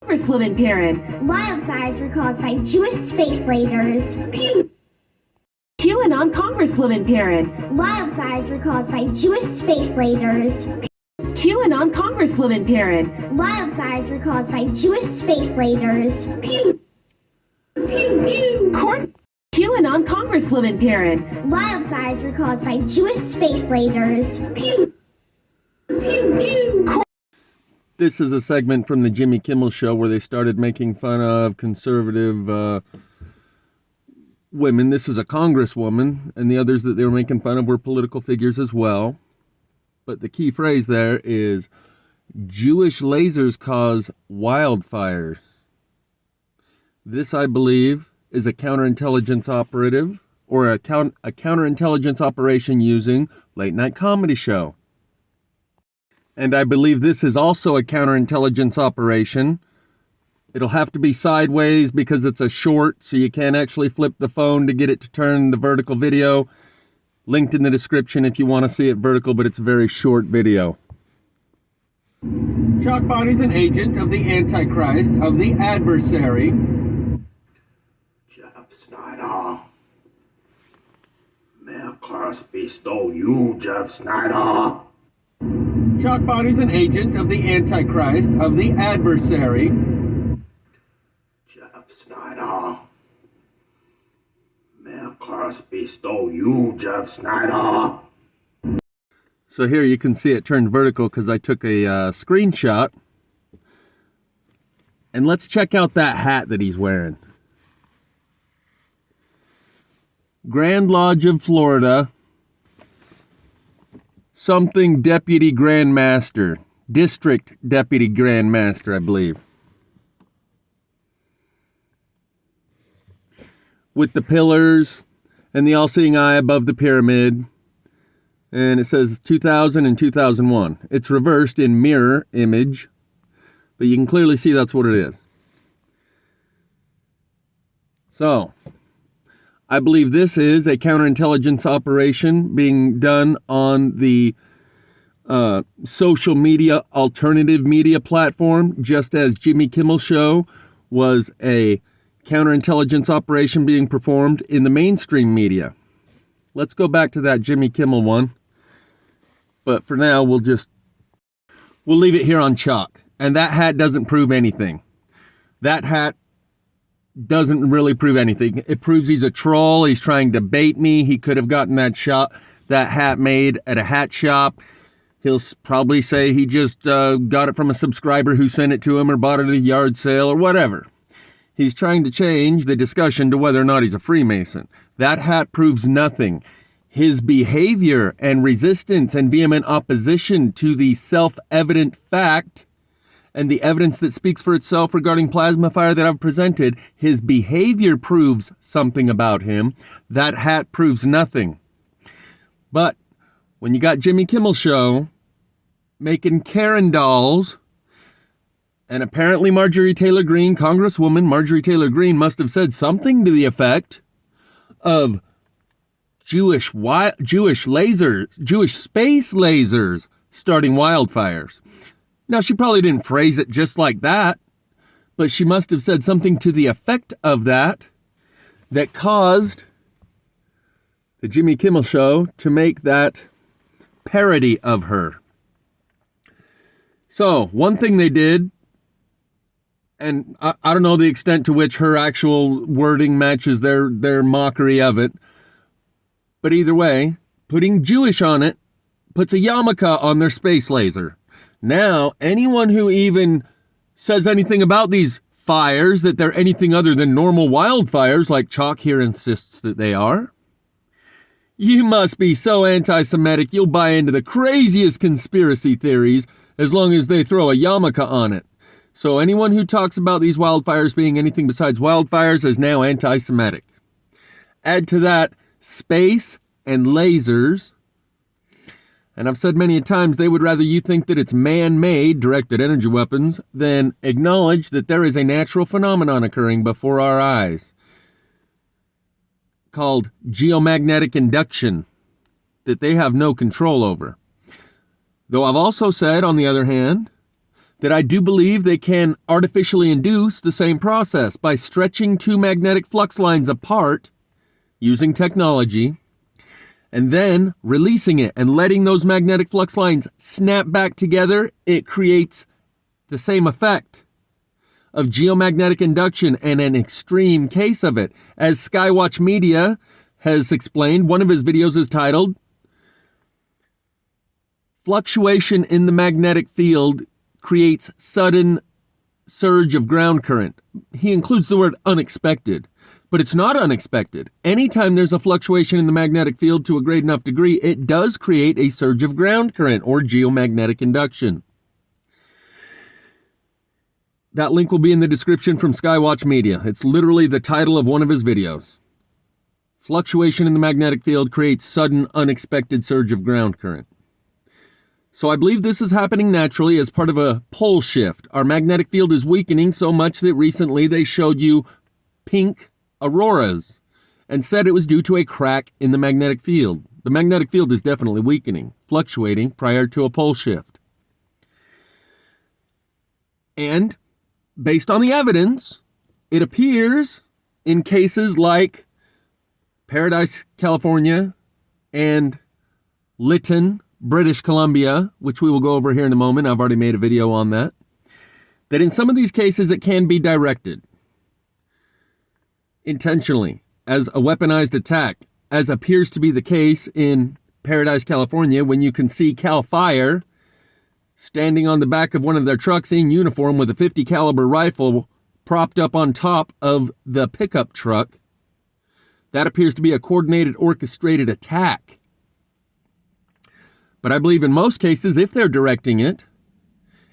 Congresswoman Perrin. Wildfires were caused by Jewish space lasers. Pew! QAnon Congresswoman Perrin. Wildfires were caused by Jewish space lasers. QAnon Congresswoman Perrin. Wildfires were caused by Jewish space lasers. Pew! Pew! Pew! QAnon Congresswoman Perrin. Wildfires were caused by Jewish space lasers. Pew! Pew! Pew! This is a segment from the Jimmy Kimmel show where they started making fun of conservative women. This is a congresswoman, and the others that they were making fun of were political figures as well. But the key phrase there is Jewish lasers cause wildfires. This, I believe, is a counterintelligence operative or a counterintelligence operation using late night comedy show. And I believe this is also a counterintelligence operation. It'll have to be sideways because it's a short, so you can't actually flip the phone to get it to turn the vertical video. Linked in the description if you want to see it vertical, but it's a very short video. Chalkbody's an agent of the Antichrist, of the adversary. Jeff Snyder. May a curse bestow you, Jeff Snyder. Chalkbody's an agent of the Antichrist, of the adversary. Jeff Snyder. May a curse bestow you, Jeff Snyder. So here you can see it turned vertical because I took a screenshot. And let's check out that hat that he's wearing. Grand Lodge of Florida. Something Deputy Grand Master. District Deputy Grand Master, I believe. With the pillars and the all-seeing eye above the pyramid. And it says 2000 and 2001. It's reversed in mirror image, but you can clearly see that's what it is. So, I believe this is a counterintelligence operation being done on the social media, alternative media platform, just as Jimmy Kimmel show was a counterintelligence operation being performed in the mainstream media. Let's go back to that Jimmy Kimmel one. But for now, we'll leave it here on chalk. And that hat doesn't prove anything. That hat doesn't really prove anything. It proves he's a troll. He's trying to bait me. He could have gotten that hat made at a hat shop. He'll probably say he just got it from a subscriber who sent it to him or bought it at a yard sale or whatever. He's trying to change the discussion to whether or not he's a Freemason. That hat proves nothing. His behavior and resistance and vehement opposition to the self-evident fact and the evidence that speaks for itself regarding plasma fire that I've presented, his behavior proves something about him. That hat proves nothing. But when you got Jimmy Kimmel show making Karen dolls, and apparently Marjorie Taylor Greene, Congresswoman Marjorie Taylor Greene, must have said something to the effect of Jewish lasers, Jewish space lasers starting wildfires. Now, she probably didn't phrase it just like that, but she must have said something to the effect of that caused the Jimmy Kimmel show to make that parody of her. So, one thing they did, and I don't know the extent to which her actual wording matches their mockery of it, but either way, putting Jewish on it puts a yarmulke on their space laser. Now, anyone who even says anything about these fires, that they're anything other than normal wildfires, like Chalk here insists that they are, you must be so anti-Semitic you'll buy into the craziest conspiracy theories as long as they throw a yarmulke on it. So anyone who talks about these wildfires being anything besides wildfires is now anti-Semitic. Add to that space and lasers, and I've said many times they would rather you think that it's man-made directed energy weapons than acknowledge that there is a natural phenomenon occurring before our eyes called geomagnetic induction that they have no control over. Though I've also said, on the other hand, that I do believe they can artificially induce the same process by stretching two magnetic flux lines apart using technology and then releasing it and letting those magnetic flux lines snap back together. It creates the same effect of geomagnetic induction and an extreme case of it. As Skywatch Media has explained, one of his videos is titled "Fluctuation in the Magnetic Field Creates Sudden Surge of Ground Current." He includes the word unexpected, but it's not unexpected. Anytime there's a fluctuation in the magnetic field to a great enough degree, it does create a surge of ground current or geomagnetic induction. That link will be in the description from Skywatch Media. It's literally the title of one of his videos. Fluctuation in the magnetic field creates sudden, unexpected surge of ground current. So I believe this is happening naturally as part of a pole shift. Our magnetic field is weakening so much that recently they showed you pink auroras and said it was due to a crack in the magnetic field. The magnetic field is definitely weakening, fluctuating prior to a pole shift. And based on the evidence, it appears in cases like Paradise, California, and Lytton, British Columbia, which we will go over here in a moment. I've already made a video on that. That in some of these cases, it can be directed intentionally as a weaponized attack, as appears to be the case in Paradise, California, when you can see Cal Fire standing on the back of one of their trucks in uniform with a .50 caliber rifle propped up on top of the pickup truck. That appears to be a coordinated, orchestrated attack. But I believe in most cases, if they're directing it,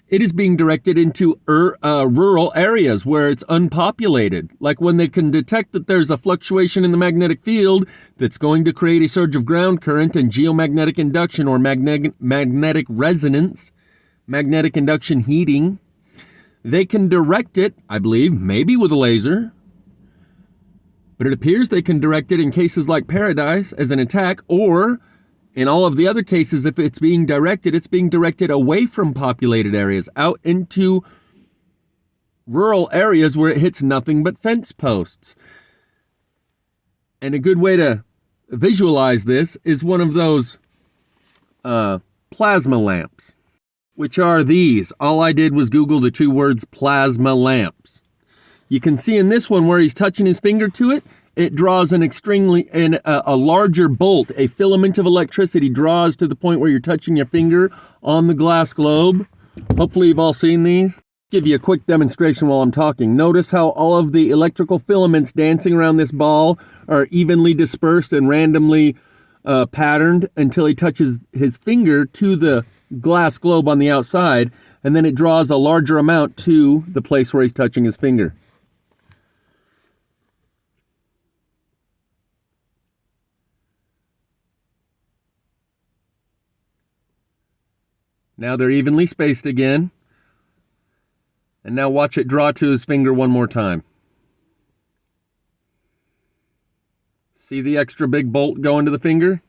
it is being directed into rural areas where it's unpopulated. Like when they can detect that there's a fluctuation in the magnetic field that's going to create a surge of ground current and geomagnetic induction or magnetic resonance, magnetic induction heating, they can direct it, I believe, maybe with a laser. But it appears they can direct it in cases like Paradise as an attack, or in all of the other cases, if it's being directed away from populated areas, out into rural areas where it hits nothing but fence posts. And a good way to visualize this is one of those plasma lamps, which are these. All I did was Google the two words plasma lamps. You can see in this one where he's touching his finger to it, it draws a larger bolt, a filament of electricity draws to the point where you're touching your finger on the glass globe. Hopefully you've all seen these. Give you a quick demonstration while I'm talking. Notice how all of the electrical filaments dancing around this ball are evenly dispersed and randomly patterned until he touches his finger to the glass globe on the outside, and then it draws a larger amount to the place where he's touching his finger. Now they're evenly spaced again. And now watch it draw to his finger one more time. See the extra big bolt go into the finger?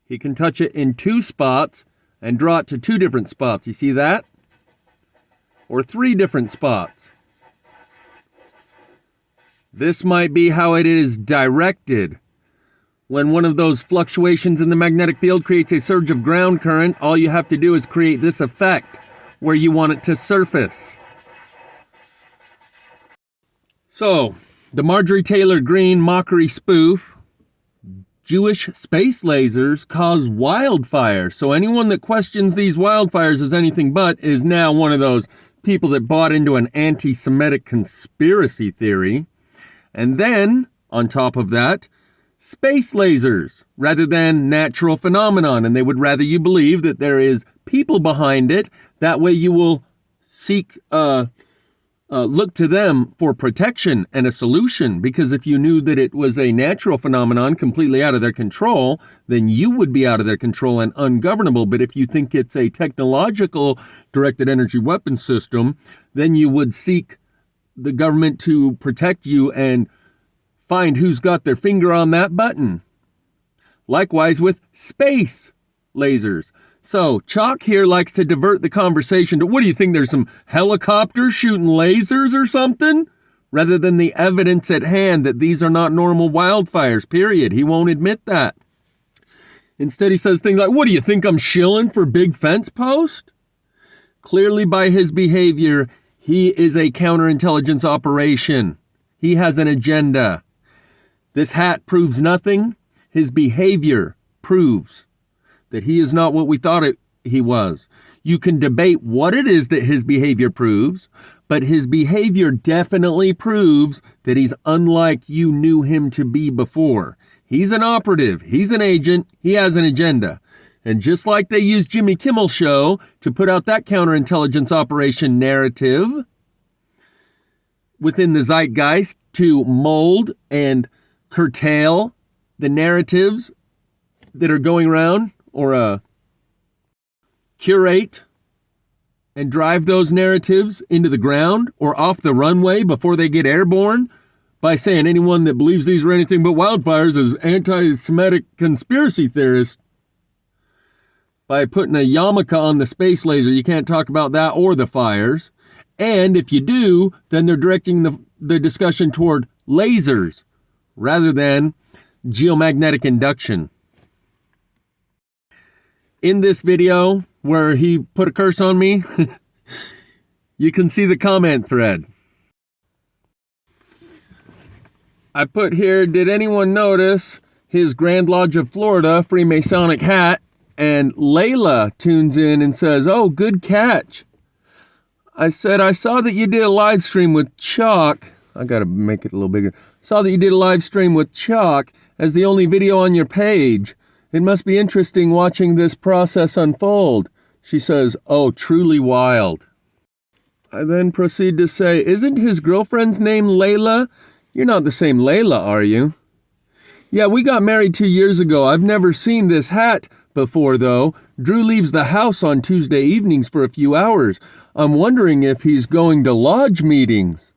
He can touch it in two spots and draw it to two different spots. You see that? Or three different spots. This might be how it is directed. When one of those fluctuations in the magnetic field creates a surge of ground current, all you have to do is create this effect where you want it to surface. So, the Marjorie Taylor Greene mockery spoof, Jewish space lasers cause wildfires. So anyone that questions these wildfires as anything but is now one of those people that bought into an anti-Semitic conspiracy theory. And then, on top of that, space lasers rather than natural phenomenon, and they would rather you believe that there is people behind it. That way you will seek look to them for protection and a solution, because if you knew that it was a natural phenomenon completely out of their control, then you would be out of their control and ungovernable. But if you think it's a technological directed energy weapon system, then you would seek the government to protect you and find who's got their finger on that button. Likewise with space lasers. So, Chalk here likes to divert the conversation to, what do you think, there's some helicopters shooting lasers or something? Rather than the evidence at hand that these are not normal wildfires, period. He won't admit that. Instead, he says things like, what do you think, I'm shilling for big fence post? Clearly by his behavior, he is a counterintelligence operation. He has an agenda. This hat proves nothing. His behavior proves that he is not what we thought he was. You can debate what it is that his behavior proves, but his behavior definitely proves that he's unlike you knew him to be before. He's an operative. He's an agent. He has an agenda. And just like they used Jimmy Kimmel show to put out that counterintelligence operation narrative within the zeitgeist to mold and curtail the narratives that are going around, or curate and drive those narratives into the ground or off the runway before they get airborne by saying anyone that believes these are anything but wildfires is anti-Semitic conspiracy theorist. By putting a yarmulke on the space laser, you can't talk about that or the fires. And if you do, then they're directing the discussion toward lasers rather than geomagnetic induction. In this video where he put a curse on me, you can see the comment thread. I put here, did anyone notice his Grand Lodge of Florida Freemasonic hat? And Layla tunes in and says, oh, good catch. I said, I saw that you did a live stream with Chalk. I got to make it a little bigger. Saw that you did a live stream with Chalk as the only video on your page. It must be interesting watching this process unfold. She says, oh, truly wild. I then proceed to say, isn't his girlfriend's name Layla? You're not the same Layla, are you? Yeah, we got married 2 years ago. I've never seen this hat before, though. Drew leaves the house on Tuesday evenings for a few hours. I'm wondering if he's going to lodge meetings.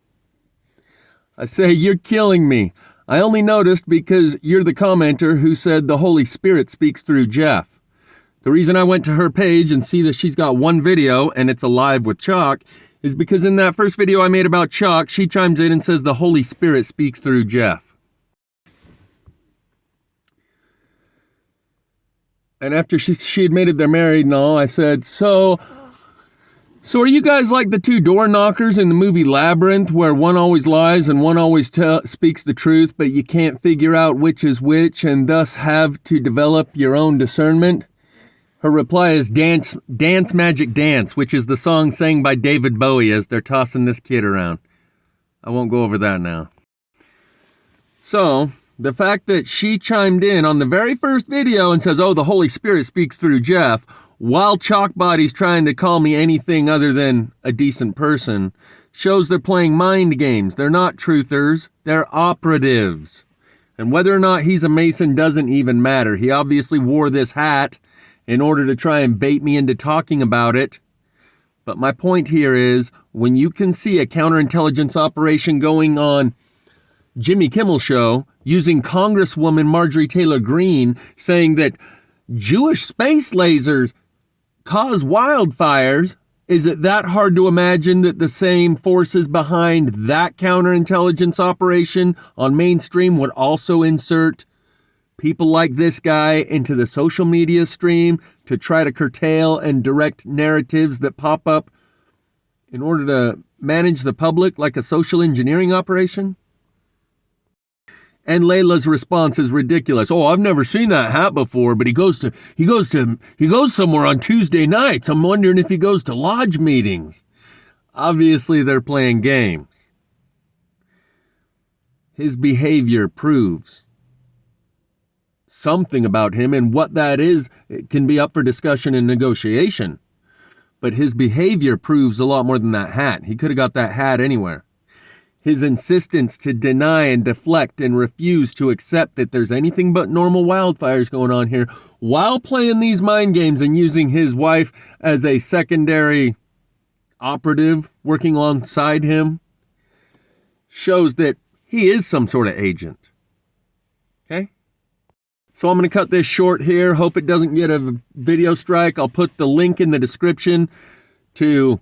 I say, you're killing me. I only noticed because you're the commenter who said the Holy Spirit speaks through Jeff. The reason I went to her page and see that she's got one video and it's a live with Chalk is because in that first video I made about Chalk, she chimes in and says the Holy Spirit speaks through Jeff. And after she admitted they're married and all, I said, So are you guys like the two door knockers in the movie Labyrinth, where one always lies and one always speaks the truth, but you can't figure out which is which and thus have to develop your own discernment? Her reply is Dance Magic Dance, which is the song sang by David Bowie as they're tossing this kid around. I won't go over that now. So, the fact that she chimed in on the very first video and says, oh, the Holy Spirit speaks through Jeff, while Chalkbody's trying to call me anything other than a decent person, shows they're playing mind games. They're not truthers, they're operatives. And whether or not he's a Mason doesn't even matter. He obviously wore this hat in order to try and bait me into talking about it. But my point here is, when you can see a counterintelligence operation going on Jimmy Kimmel show using Congresswoman Marjorie Taylor Greene saying that Jewish space lasers cause wildfires, is it that hard to imagine that the same forces behind that counterintelligence operation on mainstream would also insert people like this guy into the social media stream to try to curtail and direct narratives that pop up in order to manage the public like a social engineering operation? And Layla's response is ridiculous. Oh, I've never seen that hat before, but he goes somewhere on Tuesday nights. I'm wondering if he goes to lodge meetings. Obviously, they're playing games. His behavior proves something about him, and what that is, it can be up for discussion and negotiation. But his behavior proves a lot more than that hat. He could have got that hat anywhere. His insistence to deny and deflect and refuse to accept that there's anything but normal wildfires going on here while playing these mind games and using his wife as a secondary operative working alongside him shows that he is some sort of agent. Okay? So I'm going to cut this short here. Hope it doesn't get a video strike. I'll put the link in the description to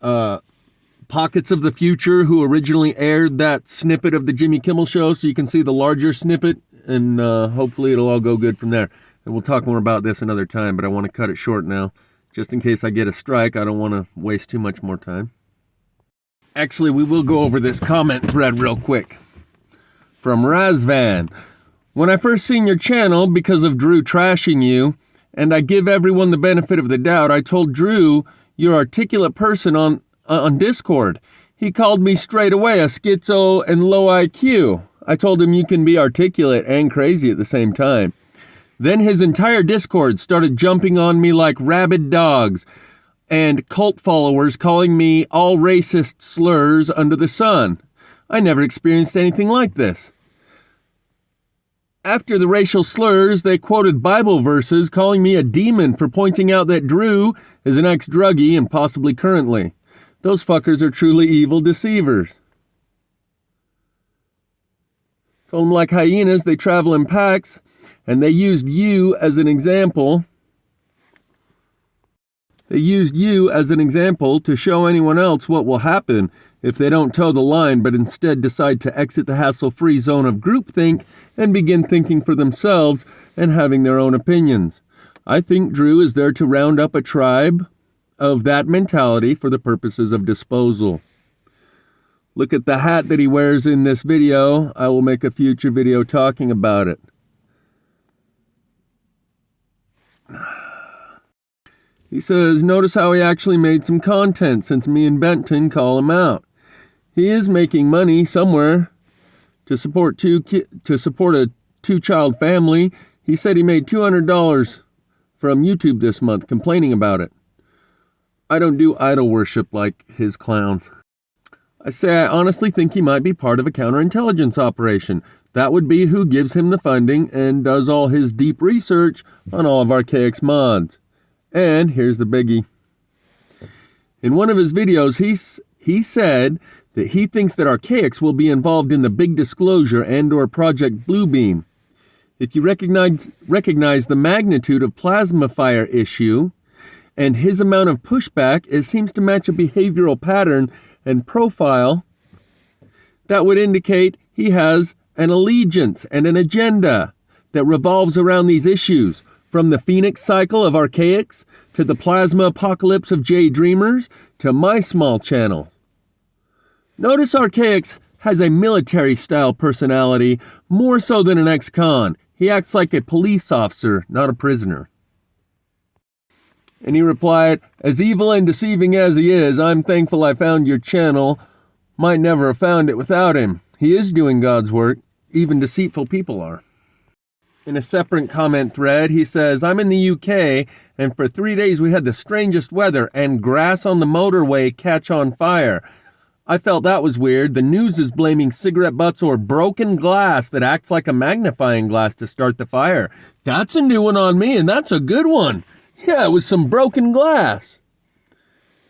Pockets of the Future, who originally aired that snippet of the Jimmy Kimmel show, so you can see the larger snippet, and hopefully it'll all go good from there. And we'll talk more about this another time, but I want to cut it short now. Just in case I get a strike, I don't want to waste too much more time. Actually, we will go over this comment thread real quick. From Razvan. When I first seen your channel because of Drew trashing you, and I give everyone the benefit of the doubt, I told Drew you're articulate person on Discord. He called me straight away a schizo and low IQ. I told him you can be articulate and crazy at the same time. Then his entire Discord started jumping on me like rabid dogs, and cult followers calling me all racist slurs under the sun. I never experienced anything like this. After the racial slurs, they quoted Bible verses calling me a demon for pointing out that Drew is an ex-druggie and possibly currently. Those fuckers are truly evil deceivers. Told them like hyenas, they travel in packs, and they used you as an example. They used you as an example to show anyone else what will happen if they don't toe the line, but instead decide to exit the hassle-free zone of groupthink and begin thinking for themselves and having their own opinions. I think Drew is there to round up a tribe of that mentality for the purposes of disposal. Look at the hat that he wears in this video. I will make a future video talking about it. He says, notice how he actually made some content since me and Benton call him out. He is making money somewhere to support a two-child family. He said he made $200 from YouTube this month, complaining about it. I don't do idol worship like his clowns. I say I honestly think he might be part of a counterintelligence operation. That would be who gives him the funding and does all his deep research on all of Archaic's mods. And here's the biggie. In one of his videos, he said that he thinks that Archaics will be involved in the big disclosure and or Project Bluebeam. If you recognize the magnitude of plasma fire issue and his amount of pushback, it seems to match a behavioral pattern and profile that would indicate he has an allegiance and an agenda that revolves around these issues, from the Phoenix cycle of Archaics to the plasma apocalypse of Jay Dreamers to my small channel. Notice Archaics has a military-style personality more so than an ex-con. He acts like a police officer, not a prisoner. And he replied, as evil and deceiving as he is, I'm thankful I found your channel. Might never have found it without him. He is doing God's work. Even deceitful people are. In a separate comment thread, he says, I'm in the UK, and for 3 days we had the strangest weather, and grass on the motorway catch on fire. I felt that was weird. The news is blaming cigarette butts or broken glass that acts like a magnifying glass to start the fire. That's a new one on me, and that's a good one. Yeah, it was some broken glass.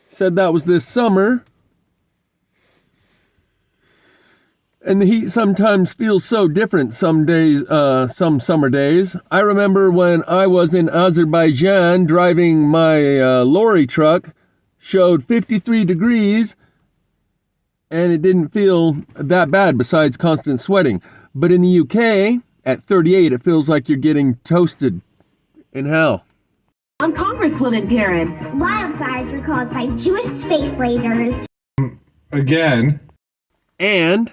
Said that was this summer. And the heat sometimes feels so different some days, some summer days. I remember when I was in Azerbaijan driving my lorry truck, showed 53 degrees, and it didn't feel that bad besides constant sweating. But in the UK, at 38, it feels like you're getting toasted in hell. On Congresswoman Karen. Wildfires were caused by Jewish space lasers. Again. And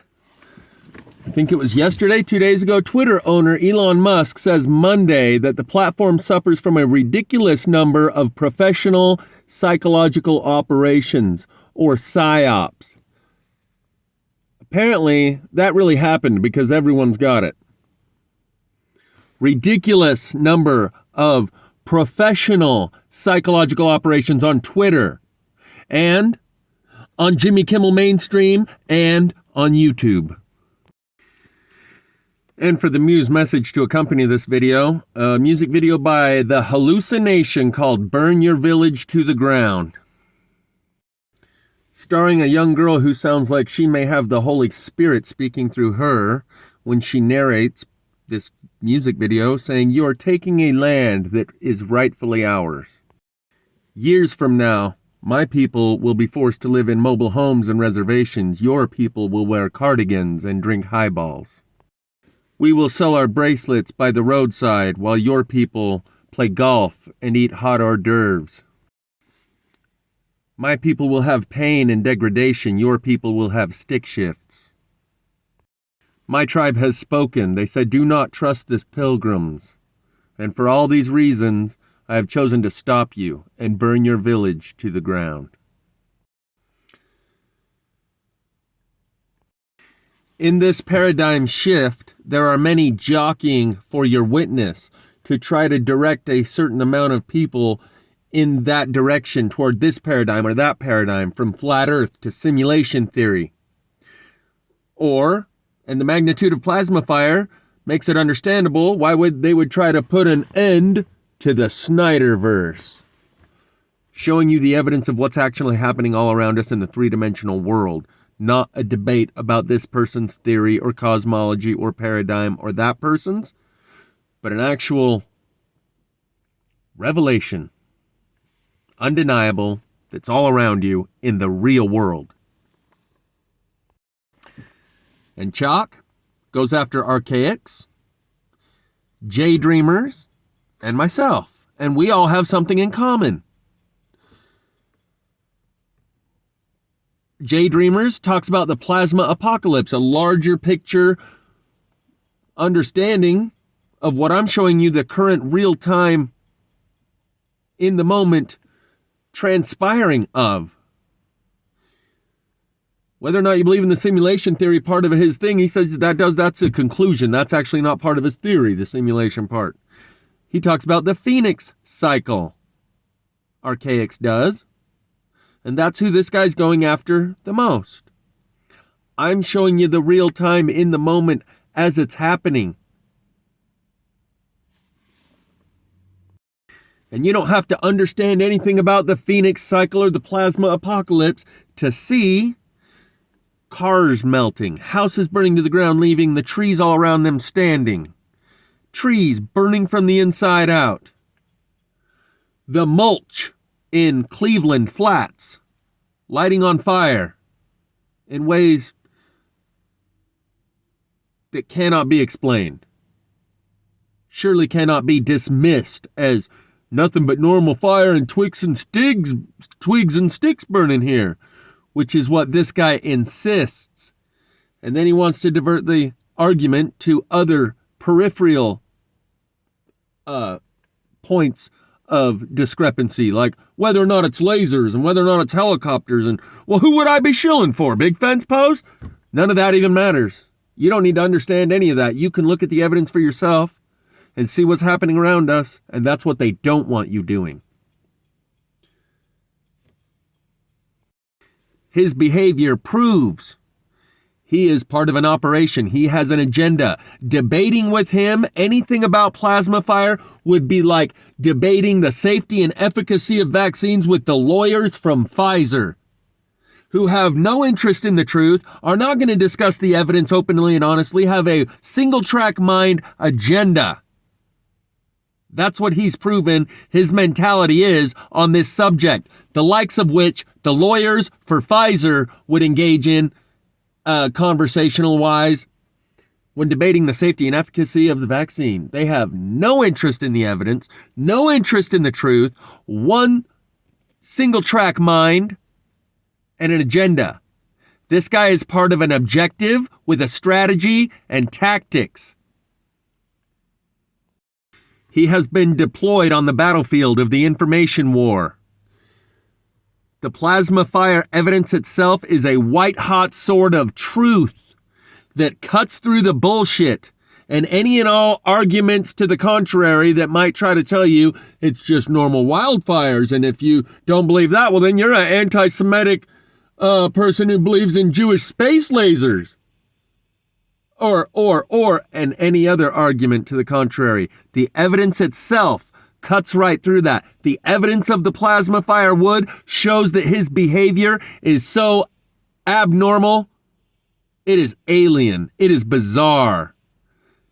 I think it was yesterday, 2 days ago, Twitter owner Elon Musk says Monday that the platform suffers from a ridiculous number of professional psychological operations, or PSYOPs. Apparently, that really happened because everyone's got it. Ridiculous number of professional psychological operations on Twitter and on Jimmy Kimmel mainstream and on YouTube. And for the Muse message to accompany this video, a music video by the Halluci-Nation called Burn Your Village to the Ground. Starring a young girl who sounds like she may have the Holy Spirit speaking through her when she narrates this music video saying, "You are taking a land that is rightfully ours." Years from now, my people will be forced to live in mobile homes and reservations. Your people will wear cardigans and drink highballs. We will sell our bracelets by the roadside while your people play golf and eat hot hors d'oeuvres. My people will have pain and degradation. Your people will have stick shifts. My tribe has spoken. They said, "Do not trust this pilgrims. And for all these reasons, I have chosen to stop you and burn your village to the ground." In this paradigm shift, there are many jockeying for your witness to try to direct a certain amount of people in that direction toward this paradigm or that paradigm, from flat earth to simulation theory. And the magnitude of plasma fire makes it understandable why they would try to put an end to the Snyderverse, showing you the evidence of what's actually happening all around us in the three-dimensional world, not a debate about this person's theory or cosmology or paradigm or that person's, but an actual revelation, undeniable, that's all around you in the real world. And Chalk goes after archaics, J-dreamers, and myself. And we all have something in common. J-dreamers talks about the plasma apocalypse, a larger picture understanding of what I'm showing you, the current real-time, in the moment, transpiring of. Whether or not you believe in the simulation theory part of his thing, he says that's a conclusion. That's actually not part of his theory, the simulation part. He talks about the Phoenix cycle. Archaics does. And that's who this guy's going after the most. I'm showing you the real time in the moment as it's happening. And you don't have to understand anything about the Phoenix cycle or the plasma apocalypse to see cars melting, houses burning to the ground, leaving the trees all around them standing, trees burning from the inside out, the mulch in Cleveland Flats lighting on fire in ways that cannot be explained, surely cannot be dismissed as nothing but normal fire and twigs and sticks burning here, which is what this guy insists. And then he wants to divert the argument to other peripheral points of discrepancy, like whether or not it's lasers and whether or not it's helicopters. And, well, who would I be shilling for? Big fence post? None of that even matters. You don't need to understand any of that. You can look at the evidence for yourself and see what's happening around us, and that's what they don't want you doing. His behavior proves he is part of an operation. He has an agenda. Debating with him anything about plasma fire would be like debating the safety and efficacy of vaccines with the lawyers from Pfizer, who have no interest in the truth, are not going to discuss the evidence openly and honestly, have a single-track mind agenda. That's what he's proven his mentality is on this subject, the likes of which the lawyers for Pfizer would engage in conversational-wise when debating the safety and efficacy of the vaccine. They have no interest in the evidence, no interest in the truth, one single-track mind and an agenda. This guy is part of an objective with a strategy and tactics. He has been deployed on the battlefield of the information war. The plasma fire evidence itself is a white-hot sword of truth that cuts through the bullshit and any and all arguments to the contrary that might try to tell you it's just normal wildfires. And if you don't believe that, well, then you're an anti-Semitic person who believes in Jewish space lasers. And any other argument to the contrary. The evidence itself cuts right through that. The evidence of the plasma fire wood shows that his behavior is so abnormal. It is alien. It is bizarre.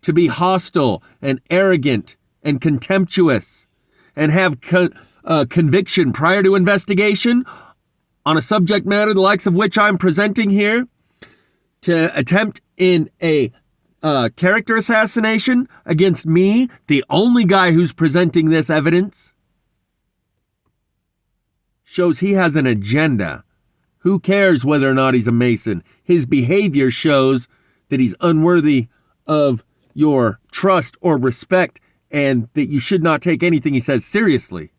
to be hostile and arrogant and contemptuous and have conviction prior to investigation on a subject matter the likes of which I'm presenting here, to attempt in a character assassination against me, the only guy who's presenting this evidence, shows he has an agenda. Who cares whether or not he's a Mason? His behavior shows that he's unworthy of your trust or respect, and that you should not take anything he says seriously.